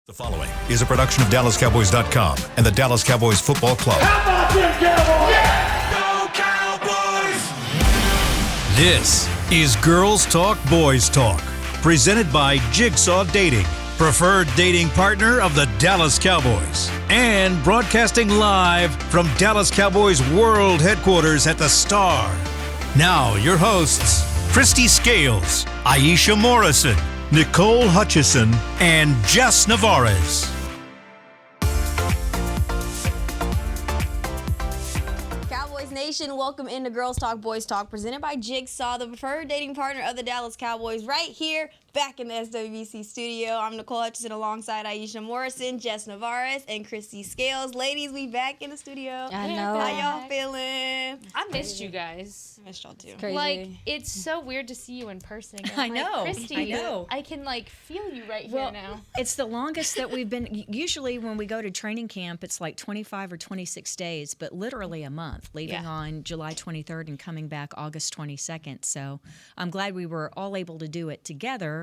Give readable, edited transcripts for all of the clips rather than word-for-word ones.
The following is a production of DallasCowboys.com and the Dallas Cowboys Football Club. How about them Cowboys? Yeah! Go Cowboys! This is Girls Talk, Boys Talk, presented by Jigsaw Dating, preferred dating partner of the Dallas Cowboys, and broadcasting live from Dallas Cowboys World Headquarters at the Star. Now, your hosts, Christy Scales, Aisha Morrison, Nicole Hutchison, and Jess Navarez. Cowboys Nation, welcome into Girls Talk, Boys Talk, presented by Jigsaw, the preferred dating partner of the Dallas Cowboys, right here, back in the SWBC studio. I'm Nicole Hutchison alongside Aisha Morrison, Jess Navarez, and Christy Scales. Ladies, we back in the studio. I know. How y'all feeling? I missed you guys. I missed y'all too. Crazy. Like, it's so weird to see you in person again. I know. Christy, I know. I can, feel you right here now. It's the longest that we've been. Usually when we go to training camp, it's like 25 or 26 days, but literally a month, leaving on July 23rd and coming back August 22nd. So I'm glad we were all able to do it together,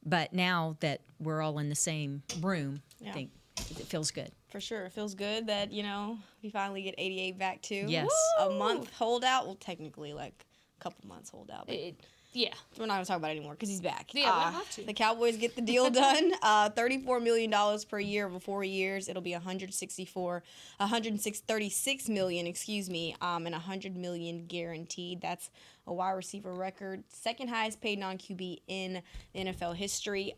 but now that we're all in the same room, I think it feels good. For sure. It feels good that, we finally get 88 back too. Yes. A month holdout. Well, technically, a couple months holdout. But Yeah. we're not going to talk about it anymore because he's back. Yeah, we don't have to. The Cowboys get the deal done. $34 million per year over 4 years. It'll be $36 million, and $100 million guaranteed. That's a wide receiver record. Second highest paid non-QB in NFL history.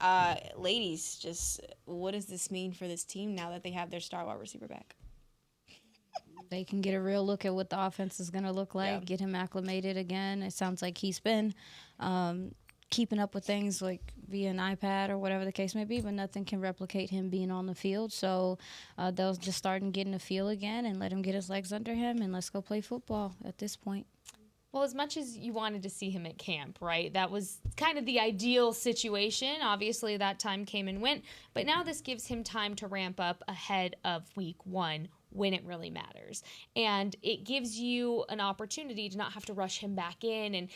Ladies, just what does this mean for this team now that they have their star wide receiver back? They can get a real look at what the offense is going to look like, get him acclimated again. It sounds like he's been keeping up with things like via an iPad or whatever the case may be, but nothing can replicate him being on the field. So they'll just start getting a feel again and let him get his legs under him, and let's go play football at this point. Well, as much as you wanted to see him at camp, right? That was kind of the ideal situation. Obviously, that time came and went. But now this gives him time to ramp up ahead of week 1 when it really matters. And it gives you an opportunity to not have to rush him back in. And,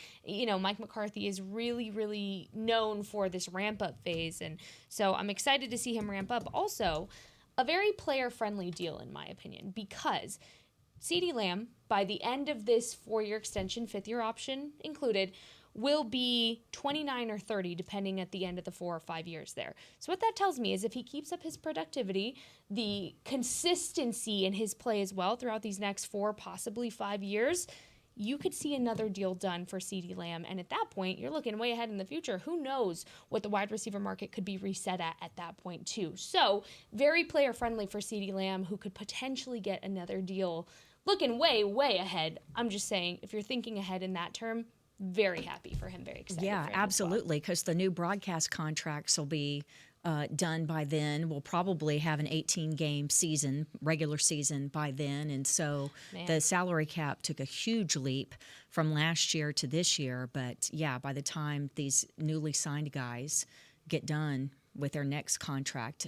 Mike McCarthy is really, really known for this ramp-up phase. And so I'm excited to see him ramp up. Also, a very player-friendly deal, in my opinion, because CeeDee Lamb, by the end of this 4-year extension, 5th-year option included, will be 29 or 30, depending at the end of the 4 or 5 years there. So what that tells me is if he keeps up his productivity, the consistency in his play as well throughout these next 4, possibly 5 years, you could see another deal done for CeeDee Lamb. And at that point, you're looking way ahead in the future. Who knows what the wide receiver market could be reset at that point, too. So very player-friendly for CeeDee Lamb, who could potentially get another deal looking way, way ahead. I'm just saying, if you're thinking ahead in that term, very happy for him, very excited Yeah, for him absolutely, because the new broadcast contracts will be done by then. We'll probably have an 18-game season, regular season by then, and so the salary cap took a huge leap from last year to this year. But, by the time these newly signed guys get done with their next contract,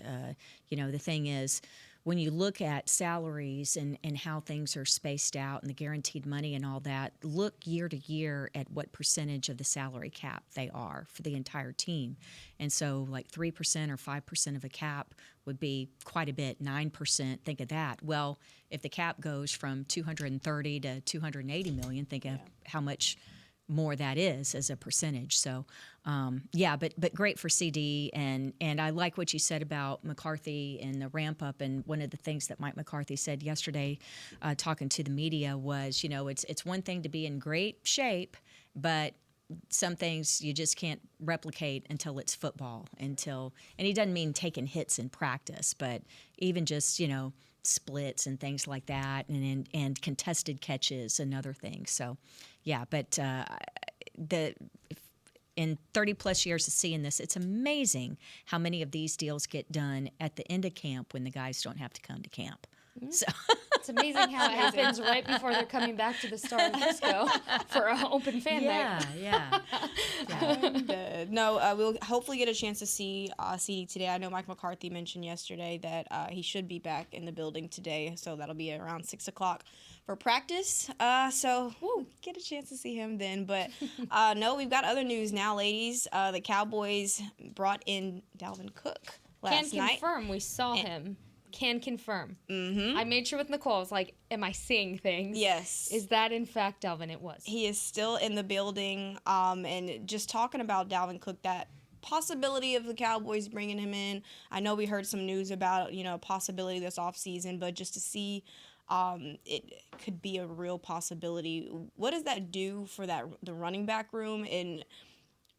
the thing is, when you look at salaries and how things are spaced out and the guaranteed money and all that, look year to year at what percentage of the salary cap they are for the entire team. And so 3% or 5% of a cap would be quite a bit, 9%, think of that. Well, if the cap goes from $230 to $280 million, think of how much more that is as a percentage. So, but great for CD, and I like what you said about McCarthy and the ramp up. And one of the things that Mike McCarthy said yesterday, talking to the media, was it's one thing to be in great shape, but some things you just can't replicate until it's football. And he doesn't mean taking hits in practice, but even just splits and things like that, and contested catches and other things. So, but in 30-plus years of seeing this, it's amazing how many of these deals get done at the end of camp when the guys don't have to come to camp. Mm-hmm. So It's amazing how it happens right before they're coming back to the Star in Frisco for an open fan night. Yeah. We'll hopefully get a chance to see CeeDee today. I know Mike McCarthy mentioned yesterday that he should be back in the building today, so that'll be around 6 o'clock for practice. So we'll get a chance to see him then. But we've got other news now, ladies. The Cowboys brought in Dalvin Cook last Can night. confirm we saw him. Can confirm. Mm-hmm. I made sure with Nicole. I was like, am I seeing things? Yes. Is that in fact Dalvin? It was. He is still in the building. And just talking about Dalvin Cook, that possibility of the Cowboys bringing him in. I know we heard some news about, possibility this offseason, but just to see it could be a real possibility. What does that do for the running back room? And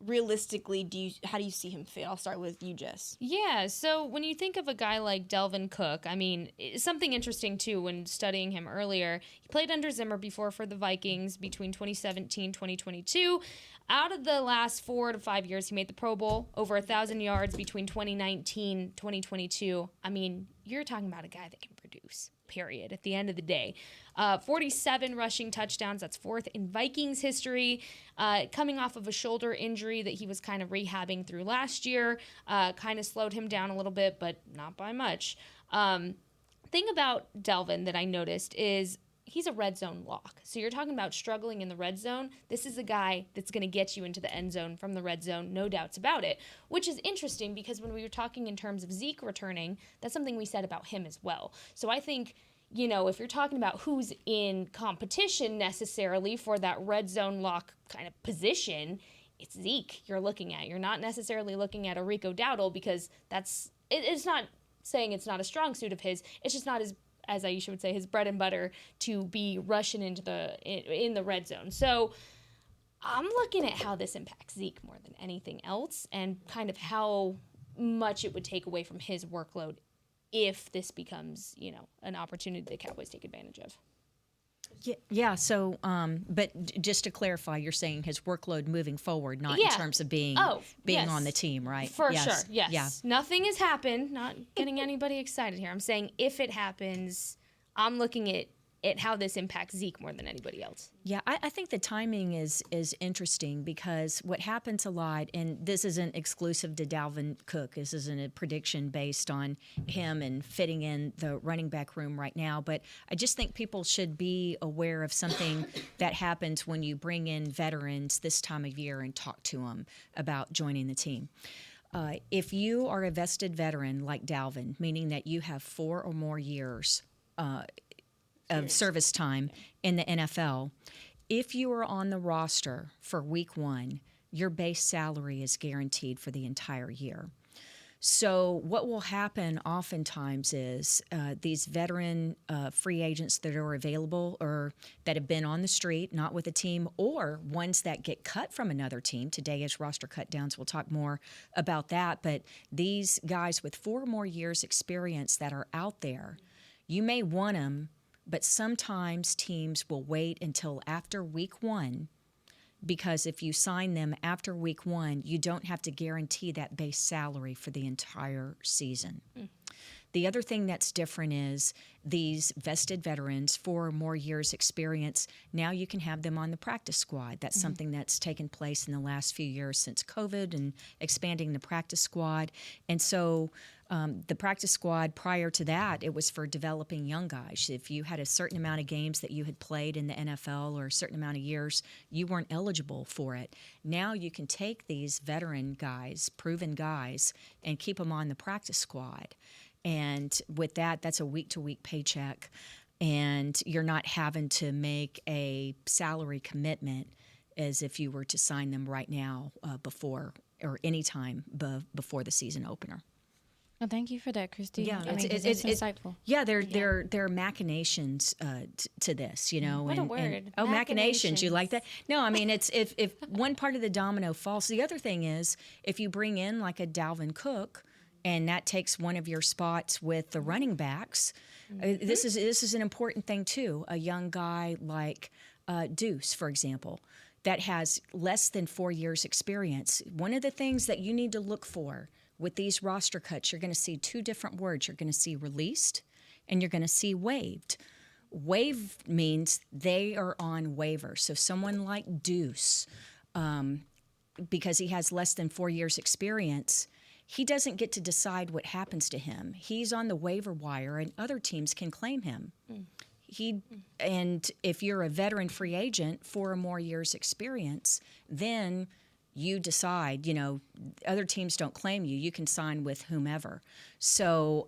realistically, how do you see him fit? I'll start with you, Jess. Yeah, so when you think of a guy like Dalvin Cook, I mean, something interesting too when studying him earlier, he played under Zimmer before for the Vikings between 2017 2022. Out of the last 4 to 5 years, he made the Pro Bowl, over 1,000 yards between 2019 2022. I mean, you're talking about a guy that can produce, period, at the end of the day. 47 rushing touchdowns. That's 4th in Vikings history. Coming off of a shoulder injury that he was kind of rehabbing through last year. Kind of slowed him down a little bit, but not by much. Thing about Dalvin that I noticed is he's a red zone lock. So you're talking about struggling in the red zone. This is a guy that's going to get you into the end zone from the red zone, no doubts about it, which is interesting because when we were talking in terms of Zeke returning, that's something we said about him as well. So I think, if you're talking about who's in competition necessarily for that red zone lock kind of position, it's Zeke you're looking at. You're not necessarily looking at a Rico Dowdle because it's not saying it's not a strong suit of his. It's just not as Aisha would say, his bread and butter to be rushing into in the red zone. So I'm looking at how this impacts Zeke more than anything else and kind of how much it would take away from his workload if this becomes, an opportunity the Cowboys take advantage of. Yeah. So, but just to clarify, you're saying his workload moving forward, not in terms of being yes. on the team, right? For yes. sure. Yes. Yeah. Nothing has happened. Not getting anybody excited here. I'm saying if it happens, I'm looking at how this impacts Zeke more than anybody else. Yeah, I think the timing is interesting because what happens a lot, and this isn't exclusive to Dalvin Cook, this isn't a prediction based on him and fitting in the running back room right now, but I just think people should be aware of something that happens when you bring in veterans this time of year and talk to them about joining the team. If you are a vested veteran like Dalvin, meaning that you have 4 or more years of service time in the NFL, if you are on the roster for week 1, your base salary is guaranteed for the entire year. So what will happen oftentimes is these veteran free agents that are available or that have been on the street, not with a team, or ones that get cut from another team. Today is roster cutdowns. We'll talk more about that. But these guys with 4 or more years experience that are out there, you may want them, but sometimes teams will wait until after week 1 because if you sign them after week 1, you don't have to guarantee that base salary for the entire season. The other thing that's different is these vested veterans, 4 or more years experience, now you can have them on the practice squad. That's something that's taken place in the last few years since COVID and expanding the practice squad. And so the practice squad prior to that, it was for developing young guys. If you had a certain amount of games that you had played in the NFL or a certain amount of years, you weren't eligible for it. Now you can take these veteran guys, proven guys, and keep them on the practice squad. And with that, that's a week-to-week paycheck, and you're not having to make a salary commitment as if you were to sign them right now before or any time before the season opener. Well, thank you for that, Christy. Yeah, it's insightful. Yeah, there are machinations to this, What a word. Machinations. You like that? No, I mean, it's if one part of the domino falls. The other thing is if you bring in like a Dalvin Cook, and that takes one of your spots with the running backs. This is an important thing too. A young guy like Deuce, for example, that has less than 4 years experience. One of the things that you need to look for with these roster cuts, you're going to see 2 different words. You're going to see released, and you're going to see waived. Waived means they are on waiver. So someone like Deuce, because he has less than 4 years experience, he doesn't get to decide what happens to him. He's on the waiver wire, and other teams can claim him. And if you're a veteran free agent, 4 or more years experience, then you decide, other teams don't claim you. You can sign with whomever. So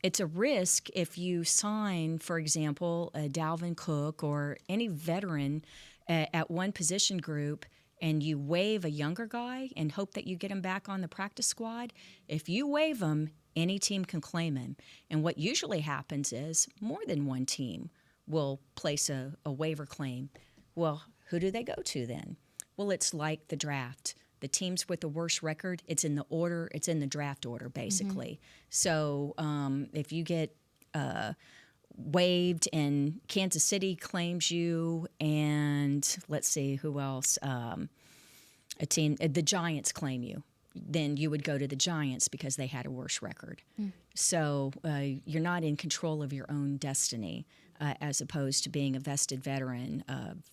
it's a risk if you sign, for example, a Dalvin Cook or any veteran at one position group, and you waive a younger guy and hope that you get him back on the practice squad. If you waive him, any team can claim him. And what usually happens is more than one team will place a waiver claim. Well, who do they go to then? Well, it's like the draft. The teams with the worst record, it's in the draft order, basically. So if you get waived and Kansas City claims you, and let's see who else, the Giants claim you, then you would go to the Giants because they had a worse record. So you're not in control of your own destiny as opposed to being a vested veteran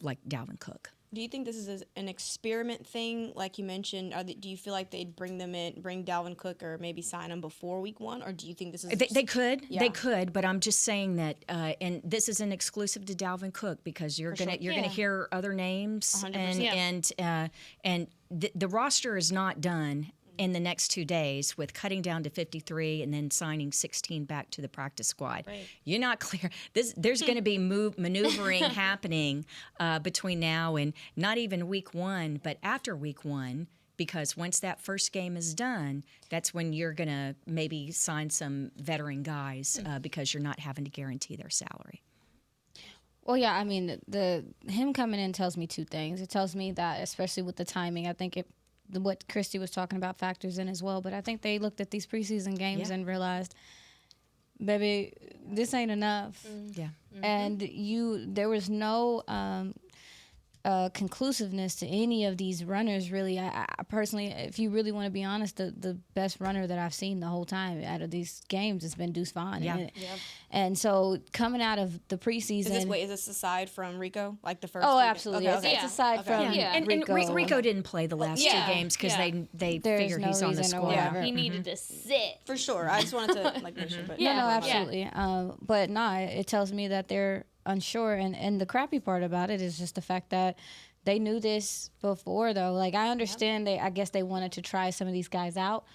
like Dalvin Cook. Do you think this is an experiment thing, like you mentioned? Do you feel like they'd bring Dalvin Cook, or maybe sign him before week 1, or do you think this is? They could, but I'm just saying that, and this isn't exclusive to Dalvin Cook because you're gonna hear other names, 100%. and the roster is not done in the next 2 days with cutting down to 53 and then signing 16 back to the practice squad. Right. You're not clear. There's going to be maneuvering happening between now and not even week 1, but after week 1, because once that first game is done, that's when you're going to maybe sign some veteran guys because you're not having to guarantee their salary. Well, yeah, I mean, him coming in tells me 2 things. It tells me that, especially with the timing, I think what Christy was talking about factors in as well. But I think they looked at these preseason games and realized, baby, this ain't enough. Yeah. And there was no conclusiveness to any of these runners, really. I personally, if you really want to be honest, the best runner that I've seen the whole time out of these games has been Deuce Vaughn. Yeah. And so coming out of the preseason. Is this aside from Rico? Like the first? Oh, week? absolutely. Okay. It's aside from Rico. And Rico didn't play the last 2 games because they figured no he's on the reason or squad. whatever. He needed to sit. For sure. I just wanted to make sure. But No, absolutely. But no, it tells me that they're unsure. And the crappy part about it is just the fact that they knew this before, though. Like, I understand I guess they wanted to try some of these guys out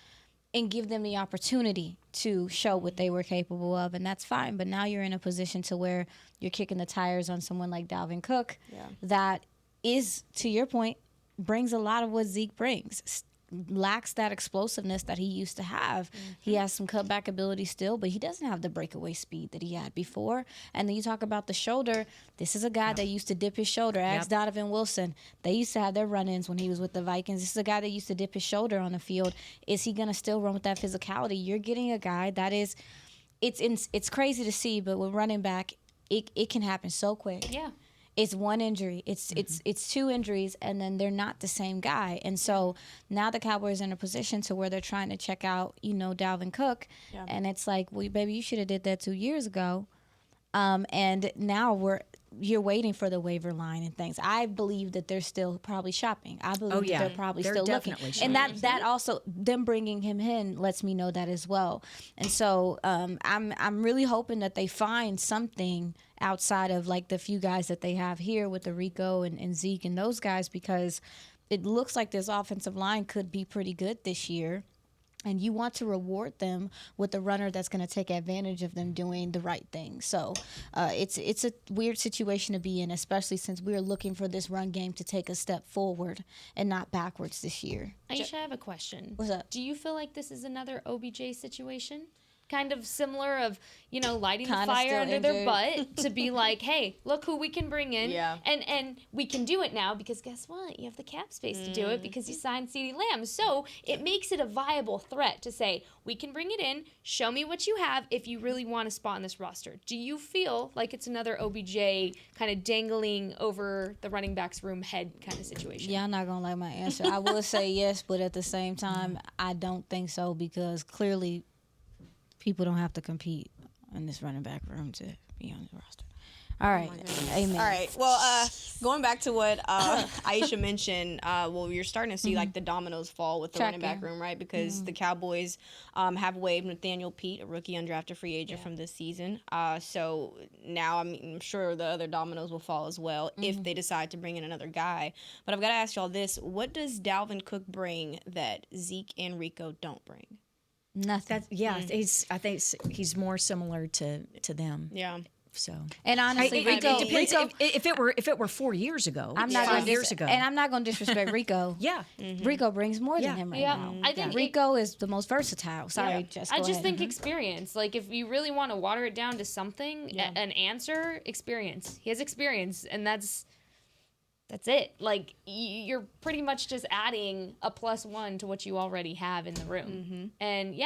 and give them the opportunity to show what they were capable of, and that's fine. But now you're in a position to where you're kicking the tires on someone like Dalvin Cook that is, to your point, brings a lot of what Zeke brings. Lacks that explosiveness that he used to have. He has some cutback ability still, but he doesn't have the breakaway speed that he had before. And then you talk about the shoulder. This is a guy that used to dip his shoulder. Ask Donovan Wilson. They used to have their run-ins when he was with the Vikings. This is a guy that used to dip his shoulder on the field. Is he going to still run with that physicality? You're getting a guy that is, it's crazy to see, but with running back, it can happen so quick. Yeah. It's one injury. It's 2 injuries, and then they're not the same guy. And so now the Cowboys are in a position to where they're trying to check out, Dalvin Cook, and it's like, well, baby, you should have did that 2 years ago. And now you're waiting for the waiver line and things. I believe that they're still probably shopping. I believe that they're probably still looking. And that also, them bringing him in lets me know that as well. And so I'm really hoping that they find something outside of like the few guys that they have here with the Rico and Zeke and those guys, because it looks like this offensive line could be pretty good this year. And you want to reward them with a runner that's going to take advantage of them doing the right thing. So it's a weird situation to be in, especially since we're looking for this run game to take a step forward and not backwards this year. Aisha, I have a question. What's up? Do you feel like this is another OBJ situation? Kind of similar of, lighting the Kinda fire still under their injured. butt to be like, hey, look who we can bring in. Yeah. And we can do it now because guess what? You have the cap space to do it because you signed CeeDee Lamb. So it makes it a viable threat to say, we can bring it in, show me what you have if you really want a spot in this roster. Do you feel like it's another OBJ kind of dangling over the running back's room head kind of situation? Yeah, I'm not going to like my answer. I will say yes, but at the same time, I don't think so, because clearly people don't have to compete in this running back room to be on the roster. All right. Amen. All right. Well, going back to what Aisha mentioned, you're starting to see like the dominoes fall with the running back room, right? Because the Cowboys have waived Nathaniel Pete, a rookie undrafted free agent from this season. So now I'm sure the other dominoes will fall as well if they decide to bring in another guy. But I've got to ask y'all this: what does Dalvin Cook bring that Zeke and Rico don't bring? Nothing. I think he's more similar to them. Yeah. So, and honestly, Rico, it depends. If it were 4 years ago, I'm not 5 years ago, and I'm not going to disrespect Rico. Rico brings more than him right now. I think Rico is the most versatile. Sorry, I just think experience. Like if you really want to water it down to something, an answer, experience. He has experience, and that's it. Like you're pretty much just adding a +1 to what you already have in the room. And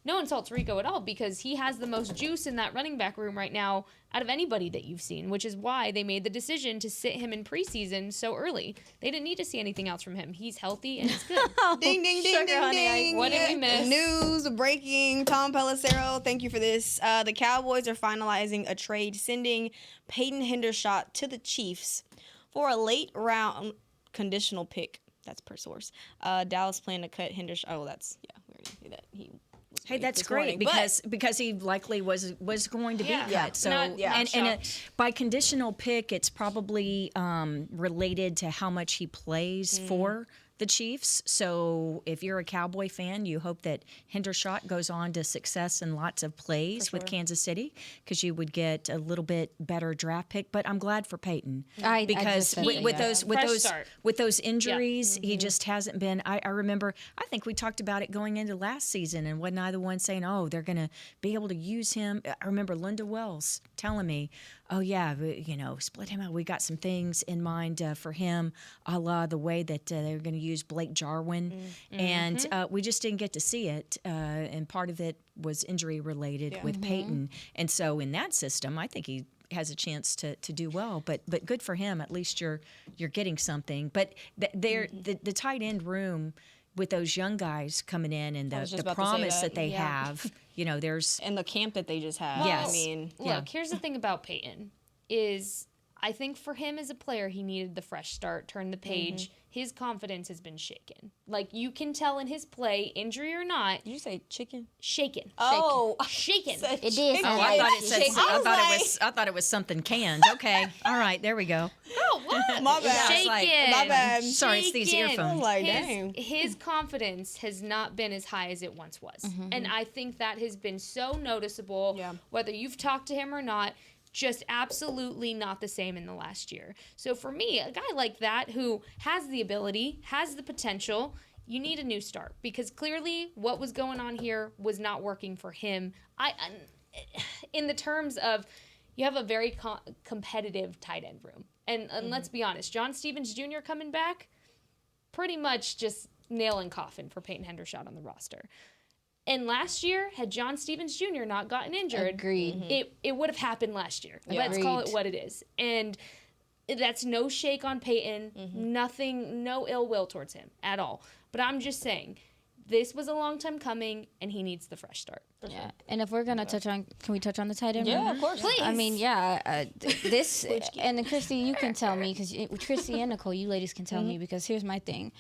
no insults Rico at all, because he has the most juice in that running back room right now out of anybody that you've seen, which is why they made the decision to sit him in preseason so early. They didn't need to see anything else from him. He's healthy and he's good. Ding, ding, ding, ding, ding. What did we miss? News breaking. Tom Pelissero, thank you for this. The Cowboys are finalizing a trade, sending Peyton Hendershot to the Chiefs for a late round conditional pick. That's per source. Dallas plan to cut Hendershot. Oh, we already knew that. Hey, that's great because he likely was going to be cut. So by conditional pick, it's probably related to how much he plays for the Chiefs. So if you're a Cowboy fan, you hope that Hendershot goes on to success and lots of plays with Kansas City, because you would get a little bit better draft pick. But I'm glad for Peyton because with those injuries, he just hasn't been. I remember. I think we talked about it going into last season, and wasn't I the one saying, "Oh, they're going to be able to use him"? I remember Linda Wells telling me, "Oh yeah, split him out. We got some things in mind for him, a la the way that they're going to use Blake Jarwin, and we just didn't get to see it. And part of it was injury related with Peyton, and so in that system, I think he has a chance to do well. But good for him. At least you're getting something. But the tight end room with those young guys coming in and the promise that they have. There's and the camp that they just had. Yes. I mean, look, here's the thing about Peyton is I think for him as a player, he needed the fresh start, turn the page. His confidence has been shaken. Like you can tell in his play, injury or not. Did you say chicken? Shaken. Oh, shaken. It did. Oh, I thought it said. I thought it was something canned. Okay, all right, there we go. Oh, what? My bad. Shaken. My bad. Sorry, it's these earphones. Dang. His confidence has not been as high as it once was, and I think that has been so noticeable. Yeah. Whether you've talked to him or not. Just absolutely not the same in the last year. So for me, a guy like that who has the ability, has the potential, you need a new start because clearly what was going on here was not working for him. In the terms of you have a very competitive tight end room. And let's be honest, John Stevens Jr. coming back, pretty much just nail and coffin for Peyton Hendershot on the roster. And last year, had John Stevens Jr. not gotten injured, it would have happened last year. Yeah. Let's call it what it is. And that's no shake on Peyton, nothing, no ill will towards him at all. But I'm just saying, this was a long time coming, and he needs the fresh start. Yeah, and if we're going to touch on, can we touch on the tight end? Yeah, of course. Please. I mean, this, and then Christy, you can tell me, because Christy and Nicole, you ladies can tell me, because here's my thing.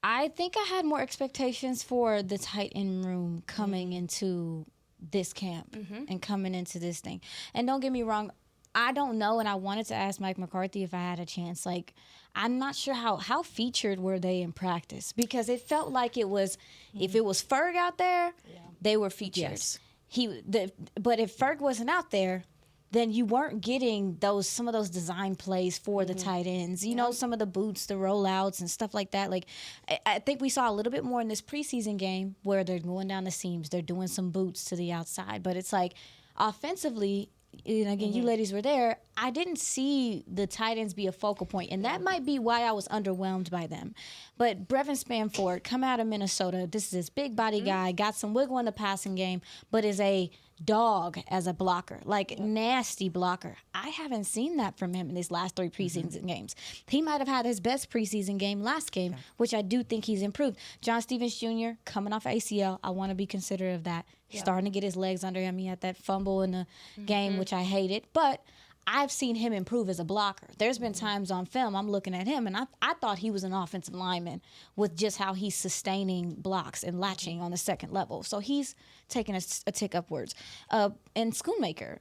I think I had more expectations for the tight end room coming into this camp and coming into this thing. And don't get me wrong, I don't know, and I wanted to ask Mike McCarthy if I had a chance. Like, I'm not sure how featured were they in practice, because it felt like it was, if it was Ferg out there, they were featured. Yes. But if Ferg wasn't out there, then you weren't getting some of those design plays for the tight ends. You know, some of the boots, the rollouts, and stuff like that. Like, I think we saw a little bit more in this preseason game where they're going down the seams. They're doing some boots to the outside. But it's like, offensively, and again, you ladies were there, I didn't see the tight ends be a focal point, and that might be why I was underwhelmed by them. But Brevin Spanford, come out of Minnesota, this is this big body guy, got some wiggle in the passing game, but is a dog as a blocker, like nasty blocker. I haven't seen that from him in these last 3 preseason games. He might have had his best preseason game last game, which I do think he's improved. John Stevens Jr. coming off ACL, I want to be considerate of that. He's starting to get his legs under him. He had that fumble in the game, which I hated, but I've seen him improve as a blocker. There's been times on film I'm looking at him, and I thought he was an offensive lineman with just how he's sustaining blocks and latching on the second level. So he's taking a tick upwards. And Schoonmaker,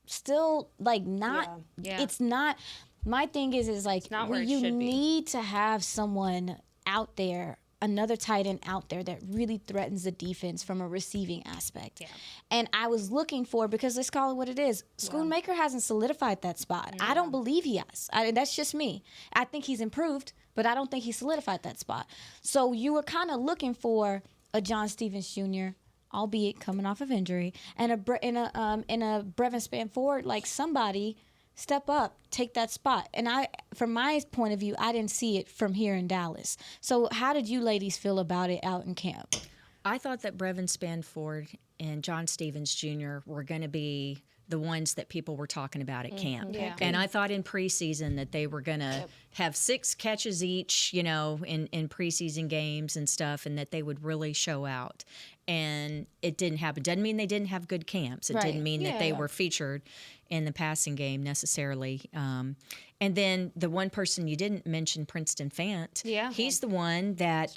still, like, not – it's not – my thing is like not where it you should be. need to have someone out there, another tight end out there that really threatens the defense from a receiving aspect. Yeah. And I was looking for, because let's call it what it is, Schoonmaker hasn't solidified that spot. I don't believe he has. That's just me. I think he's improved, but I don't think he solidified that spot. So you were kind of looking for a John Stevens Jr., albeit coming off of injury, and a Brevin Spanford, like somebody step up, take that spot. And from my point of view, I didn't see it from here in Dallas. So how did you ladies feel about it out in camp? I thought that Brevin Spanford and John Stevens Jr. were going to be the ones that people were talking about at camp. Yeah. And I thought in preseason that they were going to have 6 catches each, in preseason games and stuff, and that they would really show out. And it didn't happen. Doesn't mean they didn't have good camps. It didn't mean that they were featured in the passing game necessarily. And then the one person you didn't mention, Princeton Fant. Yeah. He's the one that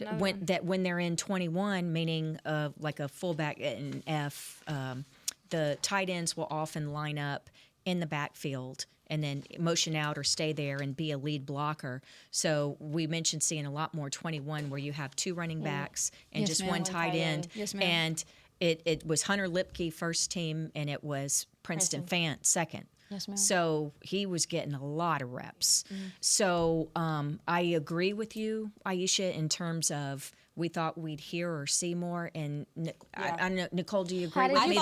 when they're in 21, meaning like a fullback in F, the tight ends will often line up in the backfield and then motion out or stay there and be a lead blocker. So we mentioned seeing a lot more 21 where you have 2 running backs and just one tight end. Yes, ma'am. And it was Hunter Lipke first team, and it was Princeton Fant second. Yes, ma'am. So he was getting a lot of reps. So I agree with you, Aisha, in terms of we thought we'd hear or see more. And I know, Nicole, do you agree with me?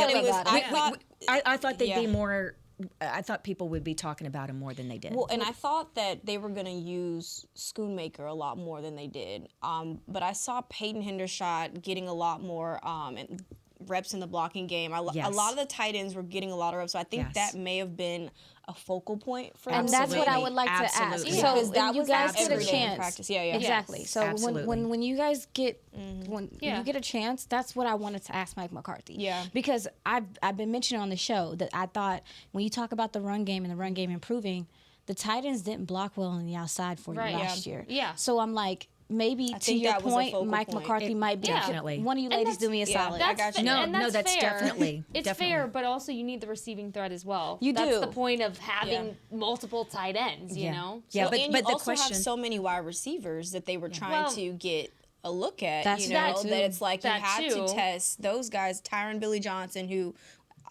I thought they'd be more. I thought people would be talking about him more than they did. Well, and I thought that they were going to use Schoonmaker a lot more than they did. But I saw Peyton Hendershot getting a lot more reps in the blocking game. A lot of the tight ends were getting a lot of reps, so I think that may have been a focal point for them. And that's what I would like to ask. Yeah. So that you was guys get a every day in chance. practice. Yeah. Exactly. Yes, So when you guys get when Yeah. you get a chance, that's what I wanted to ask Mike McCarthy. Yeah. Because I've been mentioning on the show that I thought when you talk about the run game and the run game improving, the tight ends didn't block well on the outside for you last year. Yeah. So I'm like, maybe to think your that was a point, focal Mike point. McCarthy might be Definitely. one of you ladies do me a solid. That's that's fair. definitely It's definitely. fair, but also you need the receiving threat as well. You That's do. the point of having multiple tight ends, you know? Yeah, Well, and but you the also question. have so many wide receivers that they were trying Well, to get a look at. That's that that too. it's like you That had too. to test those guys. Tyron Billy Johnson, who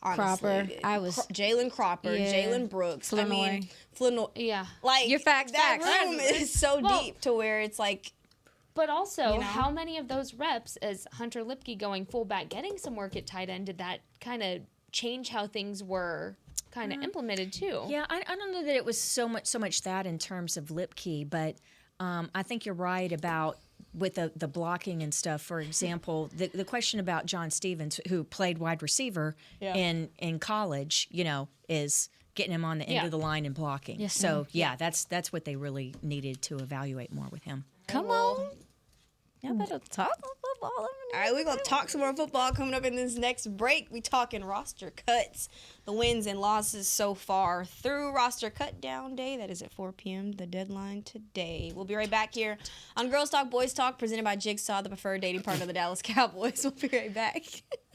honestly, Cropper. Jalen Cropper, Yeah. Jalen Brooks. Flournoy. I mean, Flournoy. Yeah. Like Your facts, that facts. room is so Well, deep to where it's like. But also, You know? how many of those reps as Hunter Lipke going fullback, getting some work at tight end, did that kind of change how things were kind of implemented too? Yeah, I don't know that it was so much that in terms of Lipke, but I think you're right about with the blocking and stuff. For example, the question about John Stevens, who played wide receiver in college, is getting him on the end of the line and blocking. Yes, so that's what they really needed to evaluate more with him. Come on. Y'all better talk football. All right, we're going to talk some more football coming up in this next break. We talking roster cuts, the wins and losses so far through roster cut down day. That is at 4 p.m., the deadline today. We'll be right back here on Girls Talk, Boys Talk, presented by Jigsaw, the preferred dating partner of the Dallas Cowboys. We'll be right back.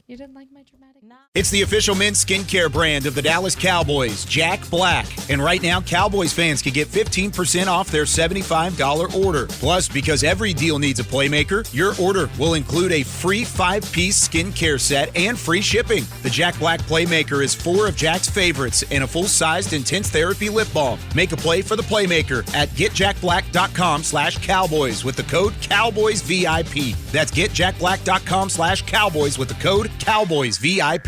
You didn't like my dramatic? It's the official men's skincare brand of the Dallas Cowboys, Jack Black. And right now, Cowboys fans can get 15% off their $75 order. Plus, because every deal needs a playmaker, your order will include a free 5-piece skincare set and free shipping. The Jack Black Playmaker is 4 of Jack's favorites and a full-sized intense therapy lip balm. Make a play for the Playmaker at getjackblack.com/Cowboys with the code CowboysVIP. That's getjackblack.com/Cowboys with the code CowboysVIP.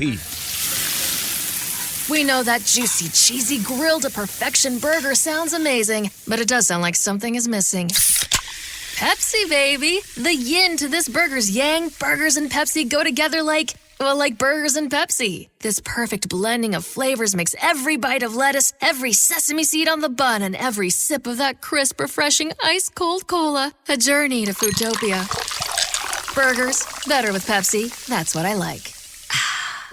We know that juicy, cheesy, grilled to perfection burger sounds amazing, but it does sound like something is missing. Pepsi, baby! The yin to this burger's yang, burgers and Pepsi go together like Well, like burgers and Pepsi. This perfect blending of flavors makes every bite of lettuce, every sesame seed on the bun, and every sip of that crisp, refreshing, ice-cold cola a journey to Foodtopia. Burgers, better with Pepsi. That's what I like.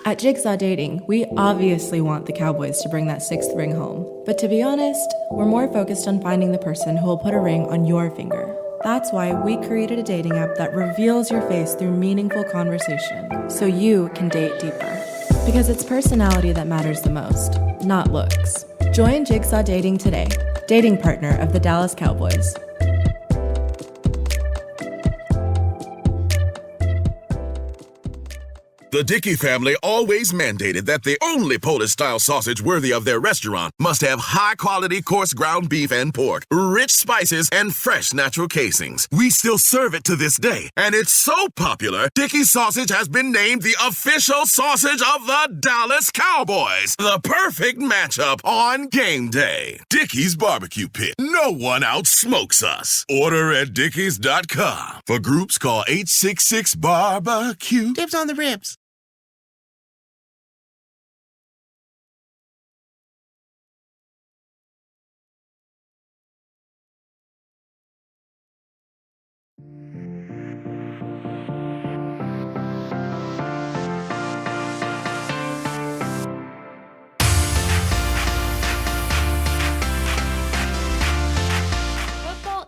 At Jigsaw Dating, we obviously want the Cowboys to bring that 6th ring home. But to be honest, we're more focused on finding the person who will put a ring on your finger. That's why we created a dating app that reveals your face through meaningful conversation, so you can date deeper. Because it's personality that matters the most, not looks. Join Jigsaw Dating today, dating partner of the Dallas Cowboys. The Dickey family always mandated that the only Polish-style sausage worthy of their restaurant must have high-quality coarse ground beef and pork, rich spices, and fresh natural casings. We still serve it to this day, and it's so popular, Dickey's sausage has been named the official sausage of the Dallas Cowboys. The perfect matchup on game day. Dickey's Barbecue Pit. No one outsmokes us. Order at dickeys.com. For groups, call 866-BARBECUE. Dibs on the ribs.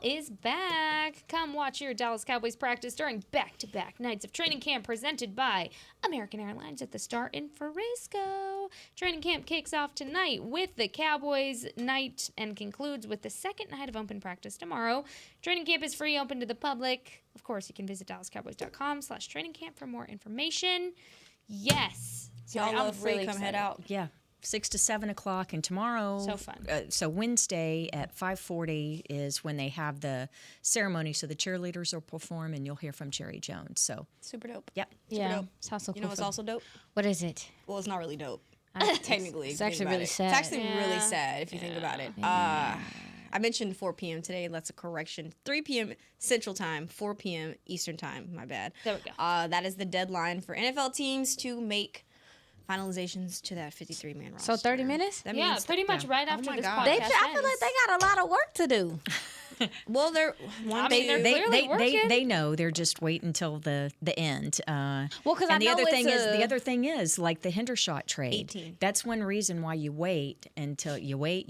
Is back. Come watch your Dallas Cowboys practice during back-to-back nights of training camp presented by American Airlines at the Star in Frisco. Training camp kicks off tonight with the Cowboys night and concludes with the second night of open practice tomorrow. Training camp is free, open to the public. Of course, you can visit DallasCowboys.com/training camp for more information. Yes. Y'all love free. Really come excited. head out. Yeah. 6 to 7 o'clock, and tomorrow, So fun. So Wednesday at 5:40 is when they have the ceremony. So the cheerleaders will perform, and you'll hear from Jerry Jones. So Super dope. yep, Yeah, dope. sounds so cool. You know what's also dope? What is it? Well, it's not really dope. Technically. It's if you think actually about really it. sad. It's actually really sad if you think about it. I mentioned 4 p.m. today. That's a correction. 3 p.m. Central Time, 4 p.m. Eastern Time. My bad. There we go. That is the deadline for NFL teams to make finalizations to that 53-man roster. So 30 minutes? That Yeah, means pretty much right after my this God. podcast I feel like they got a lot of work to do. Well, they're clearly working. they know. They're just waiting until the end. Well, because I and the know other thing it's is the other thing is like the Hendershot trade. 18. That's one reason why you wait until you wait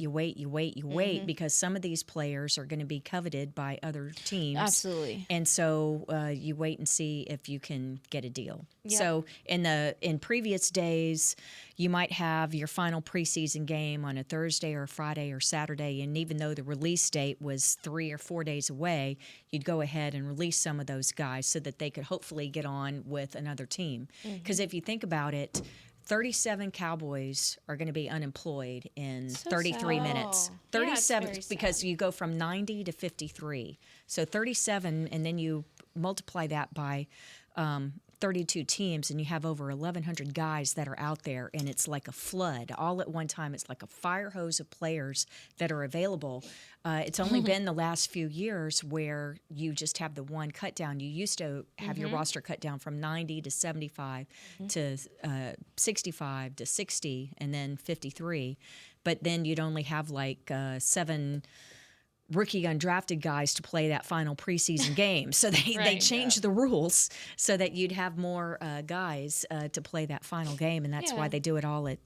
because some of these players are going to be coveted by other teams. Absolutely. And so you wait and see if you can get a deal. So in previous days, you might have your final preseason game on a Thursday or a Friday or Saturday, and even though the release date was 3 or 4 days away, you'd go ahead and release some of those guys so that they could hopefully get on with another team. Because if you think about it, 37 Cowboys are going to be unemployed in 33 minutes. 37 very sad. because you go from 90 to 53. So 37, and then you multiply that by 32 teams, and you have over 1,100 guys that are out there, and it's like a flood. All at one time, it's like a fire hose of players that are available. It's only been the last few years where you just have the one cut down. You used to have your roster cut down from 90 to 75 to 65 to 60 and then 53. But then you'd only have like 7 rookie undrafted guys to play that final preseason game. So they changed the rules so that you'd have more guys to play that final game, and that's why they do it all at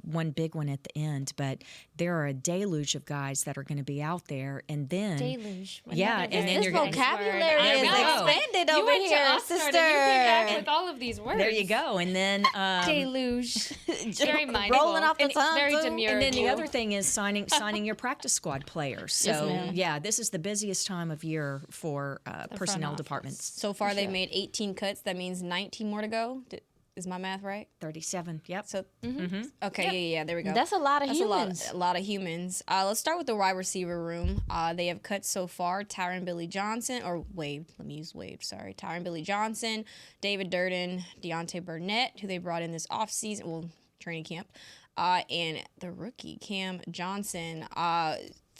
one big one at the end. But there are a deluge of guys that are going to be out there, and then Deluge. yeah, and then This you're going vocabulary I is know. expanded You over went to here, Oxford sister. and you came back with all of these words. there you go, and then Deluge. Very mindful. Rolling off the tongue, Very too. demure. And then the of you. other thing is signing your practice squad players. So ma'am. this is the busiest time of year for personnel office. departments. So far, they've made 18 cuts. That means 19 more to go. Is my math right? 37. Yep. So, okay, yeah, there we go. That's a lot of That's humans. a lot of humans. Let's start with the wide receiver room. They have cut so far Tyron Billy Johnson, or Wade. Let me use Wade. Sorry, Tyron Billy Johnson, David Durden, Deontay Burnett, who they brought in this offseason, well, training camp, and the rookie Cam Johnson.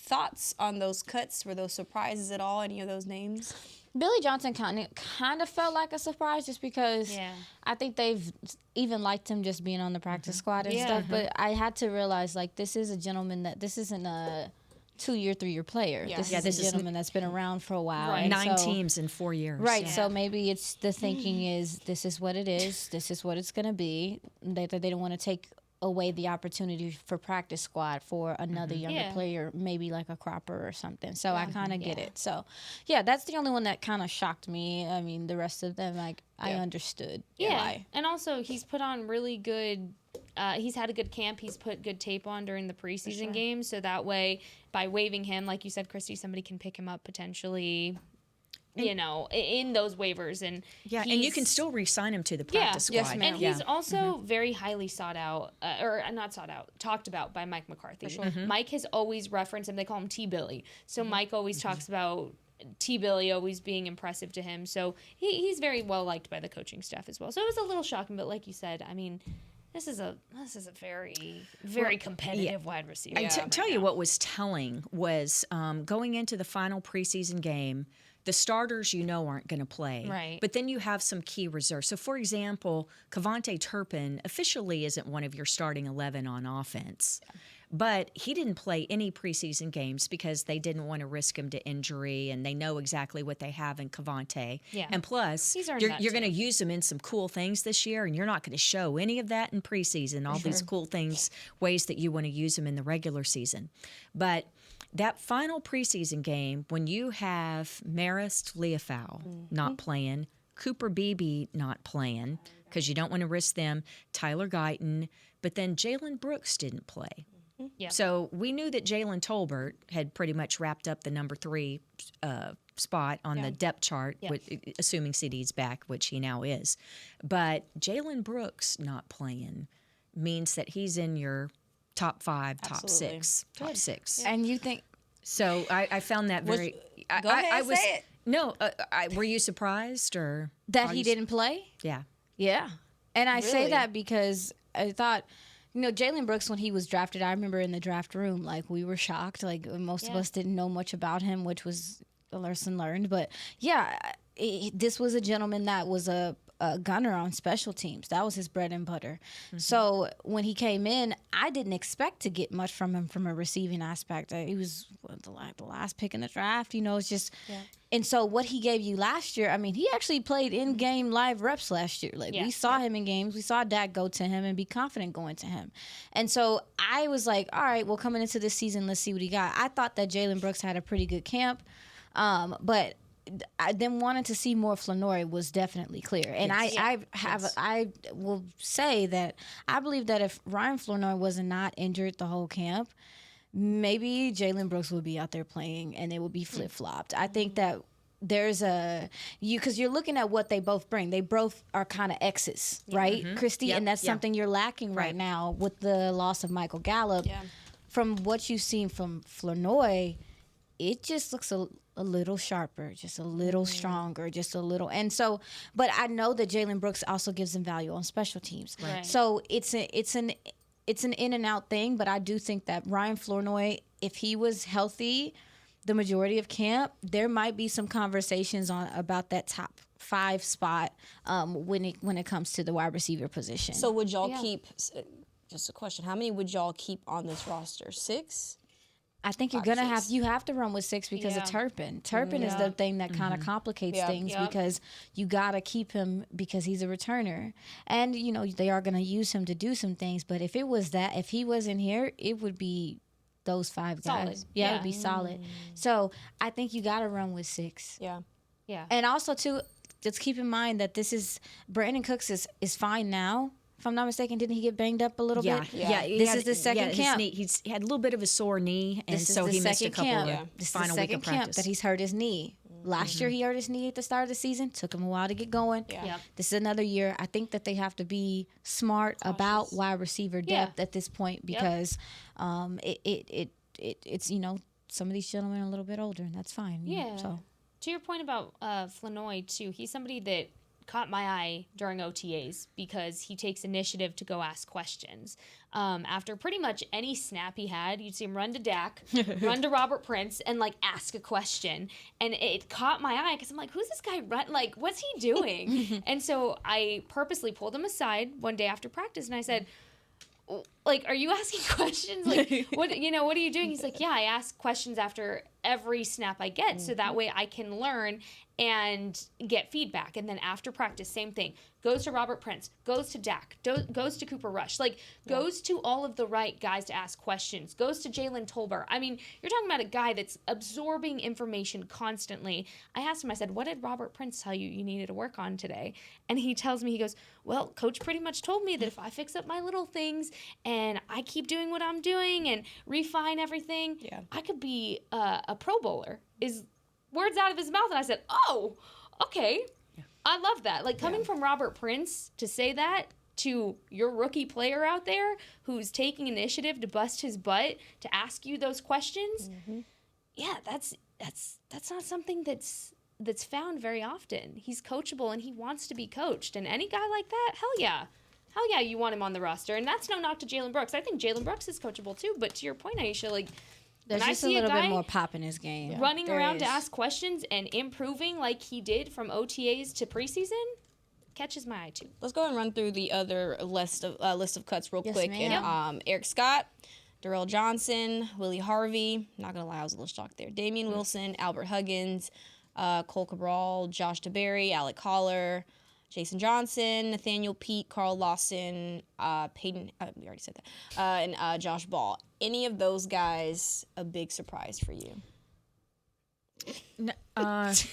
thoughts on those cuts? Were those surprises at all? Any of those names? Billy Johnson kind of felt like a surprise just because I think they've even liked him just being on the practice squad and stuff. But I had to realize, like, this is a gentleman that this isn't a 2-year, 3-year player. This is a gentleman that's been around for a while. Right. 9 teams in 4 years. Right. Yeah. So maybe it's the thinking is this is what it is. This is what it's going to be. They don't want to take away the opportunity for practice squad for another younger player, maybe like a Cropper or something. So I kind of get it. So, that's the only one that kind of shocked me. I mean, the rest of them, like, I understood why. And also, he's put on really good he's had a good camp. He's put good tape on during the preseason games. So that way, by waiving him, like you said, Christy, somebody can pick him up potentially, in those waivers. And and you can still re-sign him to the practice squad. Yes, ma'am. And he's also very highly sought out, or not sought out, talked about by Mike McCarthy. Mike has always referenced him. They call him T-Billy. So Mike always talks about T-Billy always being impressive to him. So he's very well liked by the coaching staff as well. So it was a little shocking, but like you said, I mean, this is a very, very competitive wide receiver. Tell you what was telling was going into the final preseason game, the starters aren't going to play. Right. But then you have some key reserves. So, for example, Kevontae Turpin officially isn't one of your starting 11 on offense. Yeah. But he didn't play any preseason games because they didn't want to risk him to injury, and they know exactly what they have in Kevontae. Yeah. And plus, you're going to use him in some cool things this year, and you're not going to show any of that in preseason, all these cool things, ways that you want to use him in the regular season. But that final preseason game, when you have Marist Leofau not playing, Cooper Beebe not playing because you don't want to risk them, Tyler Guyton, but then Jalen Brooks didn't play. Yeah. So we knew that Jalen Tolbert had pretty much wrapped up the number 3 spot on the depth chart, assuming CeeDee's back, which he now is. But Jalen Brooks not playing means that he's in your top 5, top 6. Yeah. And you think... So I found that very... Go ahead, say it. No, were you surprised or... That he didn't play? Yeah. Yeah. And I say that because I thought... Jalen Brooks, when he was drafted, I remember in the draft room, like, we were shocked. Like, most of us didn't know much about him, which was a lesson learned. But, this was a gentleman that was a gunner on special teams. That was his bread and butter. Mm-hmm. So when he came in, I didn't expect to get much from him from a receiving aspect. He was the last pick in the draft. It's just and so what he gave you last year, I mean, he actually played in-game live reps last year. Like, we saw him in games. We saw Dak go to him and be confident going to him. And so I was like, all right, well, coming into this season, let's see what he got. I thought that Jalen Brooks had a pretty good camp, but I then wanted to see more Flournoy was definitely clear. And I will say that I believe that if Ryan Flournoy was not injured the whole camp, maybe Jalen Brooks would be out there playing and it would be flip-flopped. I think that there's because you're looking at what they both bring. They both are kind of X's, right, Christy? Yep. And that's something you're lacking right now with the loss of Michael Gallup. Yeah. From what you've seen from Flournoy, it just looks a little sharper, just a little stronger, just a little. And so, but I know that Jalen Brooks also gives them value on special teams. Right. So it's an in and out thing, but I do think that Ryan Flournoy, if he was healthy the majority of camp, there might be some conversations about that top 5 spot when it comes to the wide receiver position. So would y'all keep, just a question, how many would y'all keep on this roster? 6? I think you're gonna have to run with 6 because of Turpin. Turpin is the thing that kind of complicates things because you gotta keep him because he's a returner, and they are gonna use him to do some things. But if he was in here, it would be those 5 guys. Solid. Yeah, it would be solid. So I think you gotta run with 6. Yeah. And also too, just keep in mind that this is Brandon Cooks is fine now. If I'm not mistaken, didn't he get banged up a little bit? Yeah. This is the second camp. He's had a little bit of a sore knee, and so he missed a couple of final week of practice. That he's hurt his knee. Last year he hurt his knee at the start of the season. Took him a while to get going. This is another year. I think that they have to be smart about wide receiver depth at this point because it's some of these gentlemen are a little bit older, and that's fine. Yeah. So to your point about Flournoy too, he's somebody that caught my eye during OTAs because he takes initiative to go ask questions. After pretty much any snap he had, you'd see him run to Dak, run to Robert Prince, and like ask a question. And it caught my eye because I'm like, who's this guy run? Like, what's he doing? And so I purposely pulled him aside one day after practice, and I said, like, are you asking questions? Like, what are you doing? He's like, yeah, I ask questions after every snap I get, so that way I can learn and get feedback. And then after practice, same thing. Goes to Robert Prince, goes to Dak, goes to Cooper Rush, goes to all of the right guys to ask questions, goes to Jalen Tolbert. I mean, you're talking about a guy that's absorbing information constantly. I asked him, I said, what did Robert Prince tell you needed to work on today? And he tells me, he goes, well, coach pretty much told me that if I fix up my little things and I keep doing what I'm doing and refine everything, I could be a Pro Bowler. Is words out of his mouth. And I said, oh, okay. I love that. Like, coming from Robert Prince to say that to your rookie player out there who's taking initiative to bust his butt to ask you those questions, that's not something that's found very often. He's coachable and he wants to be coached. And any guy like that, hell yeah, you want him on the roster. And that's no knock to Jalen Brooks. I think Jalen Brooks is coachable too. But to your point, Aisha, like, there's just a little bit more pop in his game. Running around to ask questions and improving like he did from OTAs to preseason catches my eye too. Let's go and run through the other list of cuts real quick. ma'am. And, Eric Scott, Darrell Johnson, Willie Harvey. Not going to lie, I was a little shocked there. Damian Wilson, Albert Huggins, Cole Cabral, Josh DeBerry, Alec Holler, Jason Johnson, Nathaniel Pete, Carl Lawson, Peyton, we already said that, and Josh Ball. Any of those guys a big surprise for you?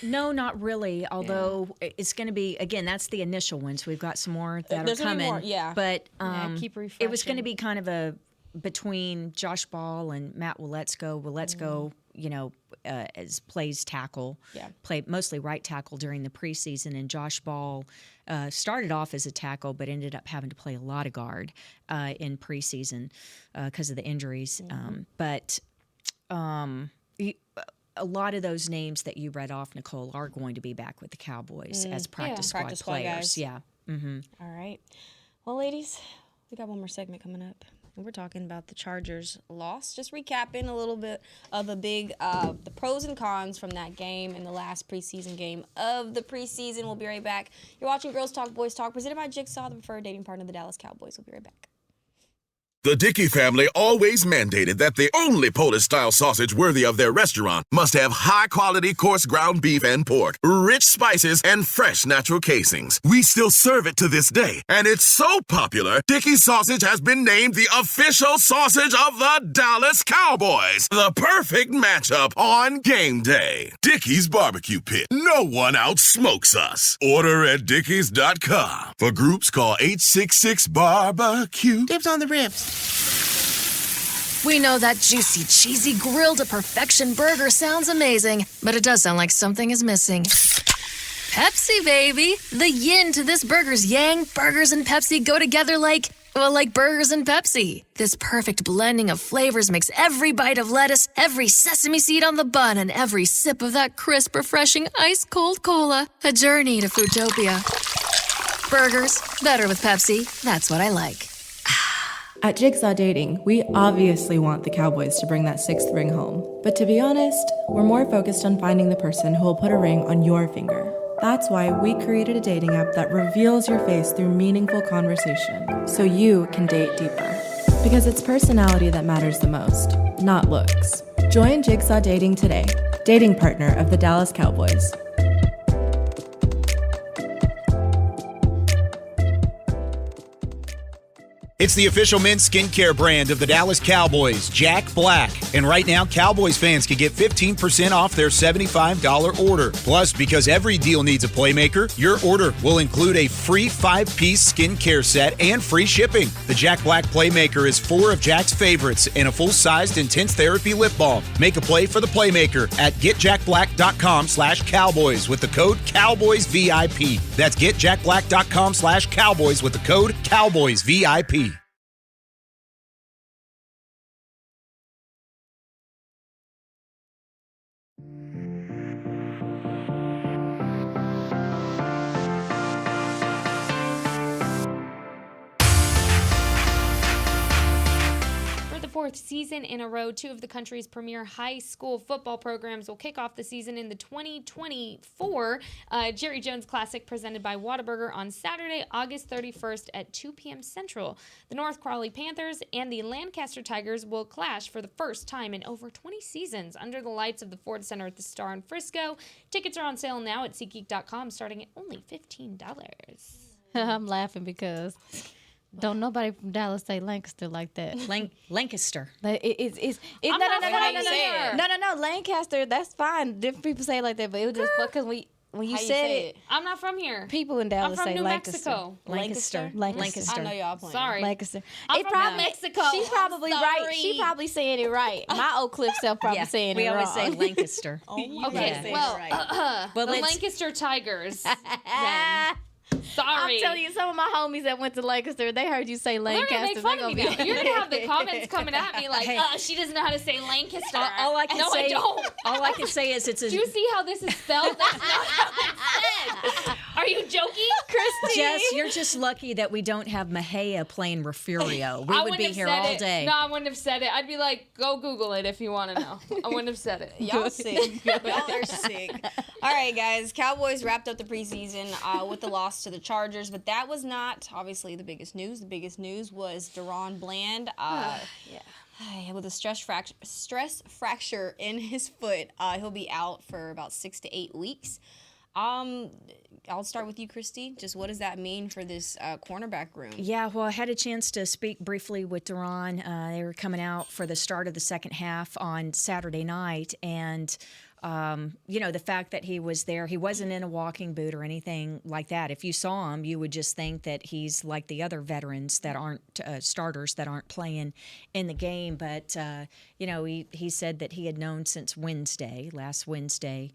No, not really. Although it's going to be, again, that's the initial ones. We've got some more that There's are gonna be coming. more, yeah. But keep it was refreshing. going to be kind of between Josh Ball and Matt Willetsko. Willetsko, as plays tackle, played mostly right tackle during the preseason, and Josh Ball started off as a tackle, but ended up having to play a lot of guard in preseason because of the injuries. A lot of those names that you read off, Nicole, are going to be back with the Cowboys as practice squad players. Guys. Yeah. Mm-hmm. All right. Well, ladies, we got one more segment coming up. And we're talking about the Chargers' loss. Just recapping a little bit of the pros and cons from that game and the last preseason game of the preseason. We'll be right back. You're watching Girls Talk, Boys Talk, presented by Jigsaw, the preferred dating partner of the Dallas Cowboys. We'll be right back. The Dickey family always mandated that the only Polish-style sausage worthy of their restaurant must have high-quality coarse ground beef and pork, rich spices, and fresh natural casings. We still serve it to this day, and it's so popular, Dickey's sausage has been named the official sausage of the Dallas Cowboys. The perfect matchup on game day. Dickey's Barbecue Pit. No one outsmokes us. Order at dickeys.com. For groups, call 866-BARBECUE. Dibs on the ribs. We know that juicy, cheesy, grilled to perfection burger sounds amazing, but it does sound like something is missing. Pepsi, baby! The yin to this burger's yang. Burgers and Pepsi go together like burgers and Pepsi. This perfect blending of flavors makes every bite of lettuce, every sesame seed on the bun, and every sip of that crisp, refreshing, ice-cold cola a journey to Foodtopia. Burgers, better with Pepsi. That's what I like. At Jigsaw Dating, we obviously want the Cowboys to bring that sixth ring home. But to be honest, we're more focused on finding the person who will put a ring on your finger. That's why we created a dating app that reveals your face through meaningful conversation, so you can date deeper. Because it's personality that matters the most, not looks. Join Jigsaw Dating today, dating partner of the Dallas Cowboys. It's the official men's skincare brand of the Dallas Cowboys, Jack Black. And right now, Cowboys fans can get 15% off their $75 order. Plus, because every deal needs a playmaker, your order will include a free 5-piece skincare set and free shipping. The Jack Black Playmaker is 4 of Jack's favorites and a full-sized intense therapy lip balm. Make a play for the playmaker at getjackblack.com/Cowboys with the code CowboysVIP. That's getjackblack.com/Cowboys with the code CowboysVIP. fourth season in a row, two of the country's premier high school football programs will kick off the season in the 2024 Jerry Jones Classic presented by Whataburger on Saturday, August 31st at 2 p.m. Central. The North Crawley Panthers and the Lancaster Tigers will clash for the first time in over 20 seasons under the lights of the Ford Center at the Star in Frisco. Tickets are on sale now at SeatGeek.com starting at only $15. I'm laughing because don't nobody from Dallas say Lancaster like that. Lancaster. Like no. Lancaster, that's fine. Different people say it like that, but it was just because when you said it, I'm not from here. people in Dallas I'm from say New Lancaster. Mexico. I know y'all playing. Sorry. Lancaster. I'm from Mexico. She's probably I'm right. sorry. She probably saying it right. My Oak Cliff self probably saying we it always wrong. say Lancaster. Okay, well, Well, the let's- Lancaster Tigers. then. Sorry. I'm telling you, some of my homies that went to Lancaster, they heard you say They're Lancaster. gonna make fun of me now. You're gonna have the comments coming at me like, Hey. She doesn't know how to say Lancaster. All I can no, say, I don't. All I can say is it's a. Do you see how this is spelled? That's not how it's said. Are you joking, Christy? Jess, you're just lucky that we don't have Mahia playing Refurio. We I would wouldn't be have here said all it. day. No, I wouldn't have said it. I'd be like, go Google it if you want to know. I wouldn't have said it. Y'all sick. Y'all are sick. All right, guys. Cowboys wrapped up the preseason with the loss to the Chargers, but that was not obviously the biggest news. The biggest news was DaRon Bland. With a stress fracture in his foot, he'll be out for about 6 to 8 weeks. I'll start with you, Christy. Just what does that mean for this cornerback room? Yeah, well, I had a chance to speak briefly with DaRon. They were coming out for the start of the second half on Saturday night, and the fact that he was there, he wasn't in a walking boot or anything like that. If you saw him, you would just think that he's like the other veterans that aren't starters that aren't playing in the game. But, he said that he had known since last Wednesday,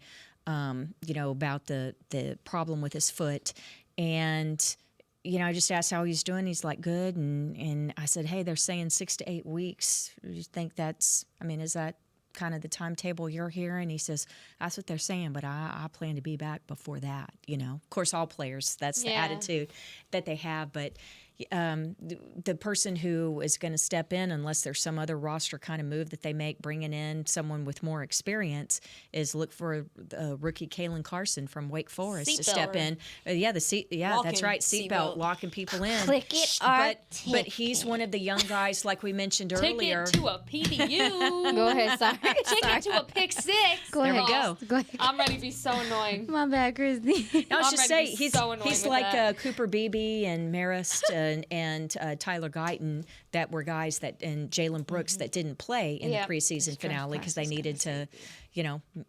about the problem with his foot. And, I just asked how he's doing. He's like, good. And I said, hey, they're saying 6 to 8 weeks. You think is that kind of the timetable you're hearing? He says, that's what they're saying, but I plan to be back before that. Of course, all players, that's the attitude that they have. But the person who is going to step in, unless there's some other roster kind of move that they make, bringing in someone with more experience, is look for rookie Kalen Carson from Wake Forest to step in. That's right, seatbelt, locking people in. Click it but he's one of the young guys, like we mentioned earlier. Ticket to a PBU. Go ahead, sorry. Ticket to a pick six. There we go. Go ahead. I'm ready to be so annoying. My bad, Christy. No, I was I'm just ready say to be so annoyed he's with like that. Cooper Beebe and Marist and Tyler Guyton, that were guys and Jalen Brooks that didn't play in the preseason finale because they needed to,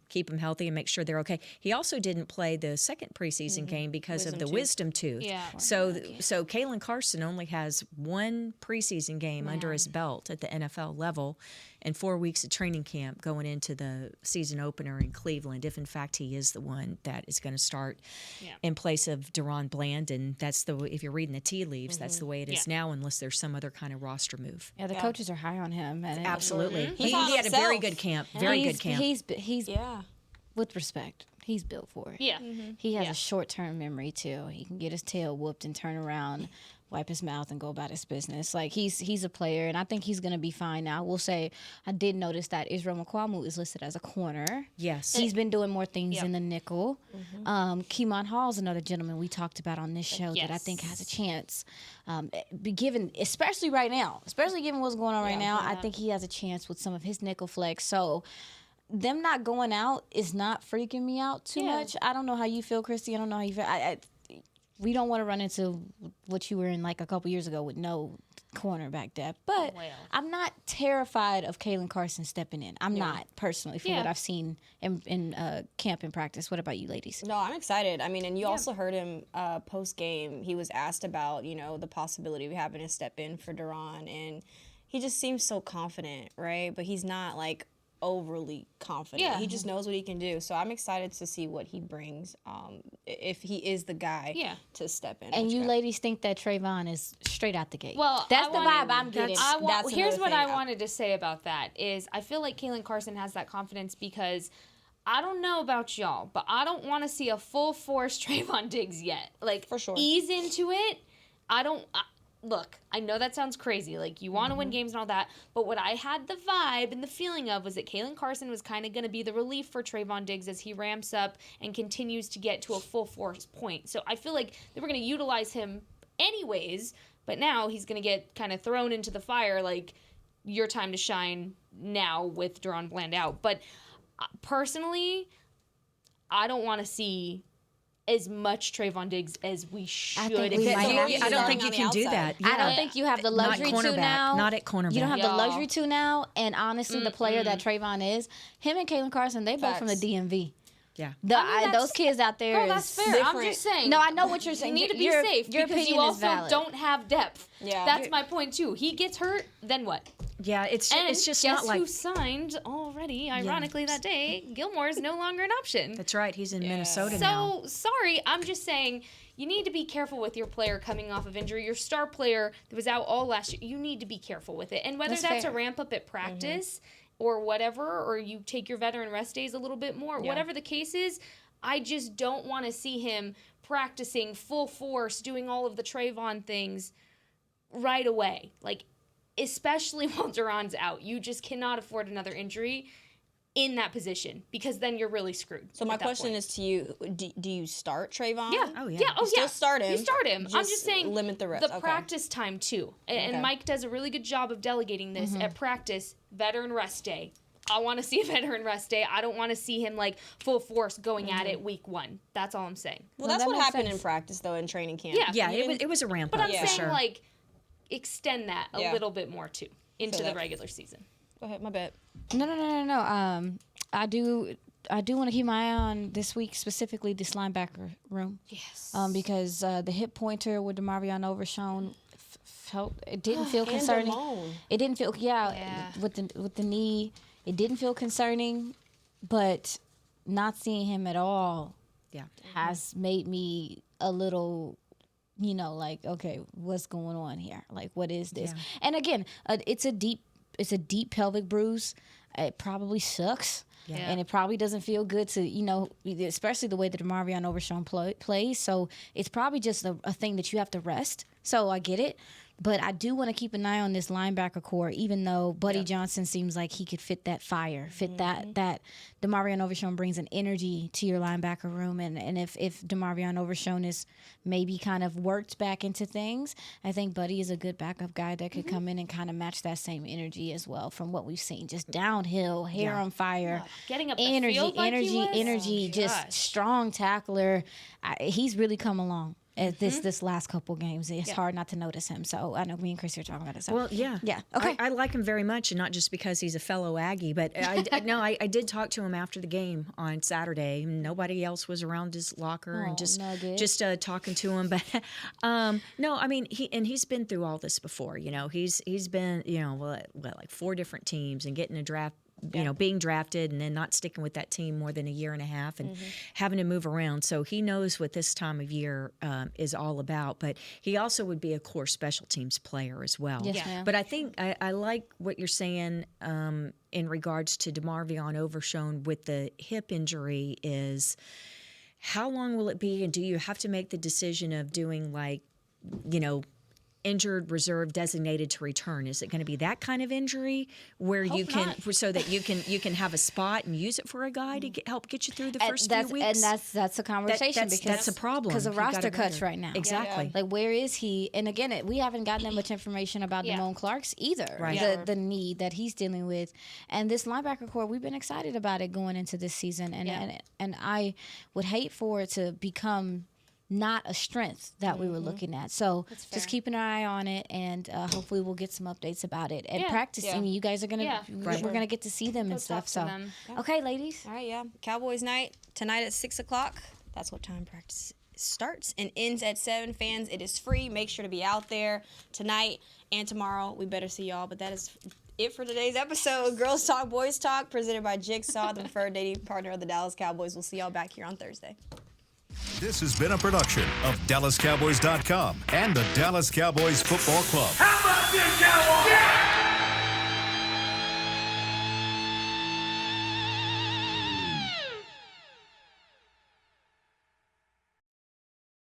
keep them healthy and make sure they're okay. He also didn't play the second preseason game because of the wisdom tooth. Yeah. So Kalen Carson only has one preseason game under his belt at the NFL level and 4 weeks of training camp going into the season opener in Cleveland, if in fact he is the one that is going to start in place of DaRon Bland. And that's if you're reading the tea leaves, that's the way it is now, unless there's some other kind of roster move. Yeah, the coaches are high on him. And Absolutely. He's He on had a very himself. good camp. Very good camp. He's with respect. He's built for it. Yeah. He has a short-term memory too. He can get his tail whooped and turn around, wipe his mouth, and go about his business. Like he's a player, and I think he's gonna be fine now. I will say I did notice that Israel Mukuamu is listed as a corner. Yes. He's been doing more things in the nickel. Keemon Hall's another gentleman we talked about on this show that I think has a chance. Especially right now, given what's going on right now, I think he has a chance with some of his nickel flex. So them not going out is not freaking me out too much. I don't know how you feel, Christy. I don't know how you feel. We don't want to run into what you were in like a couple years ago with no cornerback depth. But I'm not terrified of Kalen Carson stepping in. I'm not, personally, from what I've seen in camp and practice. What about you ladies? No, I'm excited. I mean, and you also heard him post-game. He was asked about, the possibility of having to step in for DaRon, and he just seems so confident, right? But he's not, like, overly confident. Yeah. He just knows what he can do. So I'm excited to see what he brings if he is the guy to step in. And you ladies think that Trayvon is straight out the gate. Well, that's the vibe I'm getting. Here's what I wanted to say about that is I feel like Kalen Carson has that confidence because I don't know about y'all, but I don't want to see a full force Trayvon Diggs yet. Like, for sure, ease into it. look, I know that sounds crazy. Like, you want to win games and all that. But what I had the vibe and the feeling of was that Kalen Carson was kind of going to be the relief for Trayvon Diggs as he ramps up and continues to get to a full force point. So I feel like they were going to utilize him anyways. But now he's going to get kind of thrown into the fire. Like, your time to shine now with DaRon Bland out. But personally, I don't want to see as much Trayvon Diggs as we should. I don't think you can do that. I don't think you have the luxury to now. Not at cornerback. You don't have the luxury to now. And honestly, the player that Trayvon is, him and Kalen Carson, they both from the DMV. Yeah. Those kids out there. Girl, that's fair. Different. I'm just saying. No, I know what you're saying. You need to be safe your because you opinion also is valid. don't have depth. Yeah. That's my point too. He gets hurt, then what? Yeah, it's just guess not like who signed already, ironically, that day? Gilmore is no longer an option. That's right. He's in Minnesota now. So, sorry, I'm just saying you need to be careful with your player coming off of injury. Your star player that was out all last year, you need to be careful with it. And whether that's a ramp up at practice or whatever, or you take your veteran rest days a little bit more, whatever the case is, I just don't want to see him practicing full force, doing all of the Trayvon things right away. Like, especially while DaRon's out. You just cannot afford another injury in that position because then you're really screwed. So my question is to you, do you start Trayvon? Yeah. Oh, yeah. Yeah. Oh, You still start him. You start him. I'm just saying limit the reps. The practice time, too. And Mike does a really good job of delegating this at practice, veteran rest day. I want to see a veteran rest day. I don't want to see him, like, full force going at it week 1. That's all I'm saying. Well, that's what happened in practice, though, in training camp. Yeah. It was a ramp up. But I'm for saying, sure. like, extend that a little bit more, too, into the regular season. Go ahead, my bad. No. I do want to keep my eye on this week, specifically this linebacker room. Yes. Because the hip pointer with DeMarvion Overshown didn't feel concerning. It didn't feel with the knee. It didn't feel concerning, but not seeing him at all has made me a little, like, okay, what's going on here? Like, what is this? Yeah. And again, it's a deep pelvic bruise. It probably sucks. Yeah. And it probably doesn't feel good to, especially the way that DeMarvion Overshown plays. So it's probably just a thing that you have to rest. So I get it. But I do want to keep an eye on this linebacker core, even though Buddy Johnson seems like he could fit that fire, that DeMarvion Overshown brings an energy to your linebacker room. And if DeMarvion Overshown is maybe kind of worked back into things, I think Buddy is a good backup guy that could come in and kind of match that same energy as well from what we've seen. Just downhill, hair on fire, getting up the field like energy, just strong tackler. He's really come along. This last couple games, it's hard not to notice him. So I know me and Chris are talking about it. So. Well, yeah. Okay. I like him very much, and not just because he's a fellow Aggie, but I did talk to him after the game on Saturday. Nobody else was around his locker, and just talking to him. But no, I mean he's been through all this before. He's been like 4 different teams and getting a draft. Being drafted and then not sticking with that team more than a year and a half and having to move around. So he knows what this time of year is all about. But he also would be a core special teams player as well. Yes, ma'am. But I think I like what you're saying in regards to DeMarvion Overshown with the hip injury is how long will it be, and do you have to make the decision of doing injured reserve designated to return? Is it going to be that kind of injury where so that you can have a spot and use it for a guy to help get you through the first few weeks? And that's a conversation because that's a problem because of roster cuts right now. Exactly. Like, where is he? And again, we haven't gotten that much information about Damone Clark's either. Right. The need that he's dealing with, and this linebacker core, we've been excited about it going into this season, and I would hate for it to become not a strength that we were looking at. So just keeping an eye on it, and hopefully we'll get some updates about it. And practicing, you guys are gonna we're gonna get to see them and stuff. So okay, ladies. All right, Cowboys night tonight at 6:00. That's what time practice starts and ends at 7. Fans, it is free. Make sure to be out there tonight and tomorrow. We better see y'all. But that is it for today's episode. Girls Talk, Boys Talk, presented by Jigsaw, the preferred dating partner of the Dallas Cowboys. We'll see y'all back here on Thursday. This has been a production of DallasCowboys.com and the Dallas Cowboys Football Club. How about this, Cowboys? Yeah!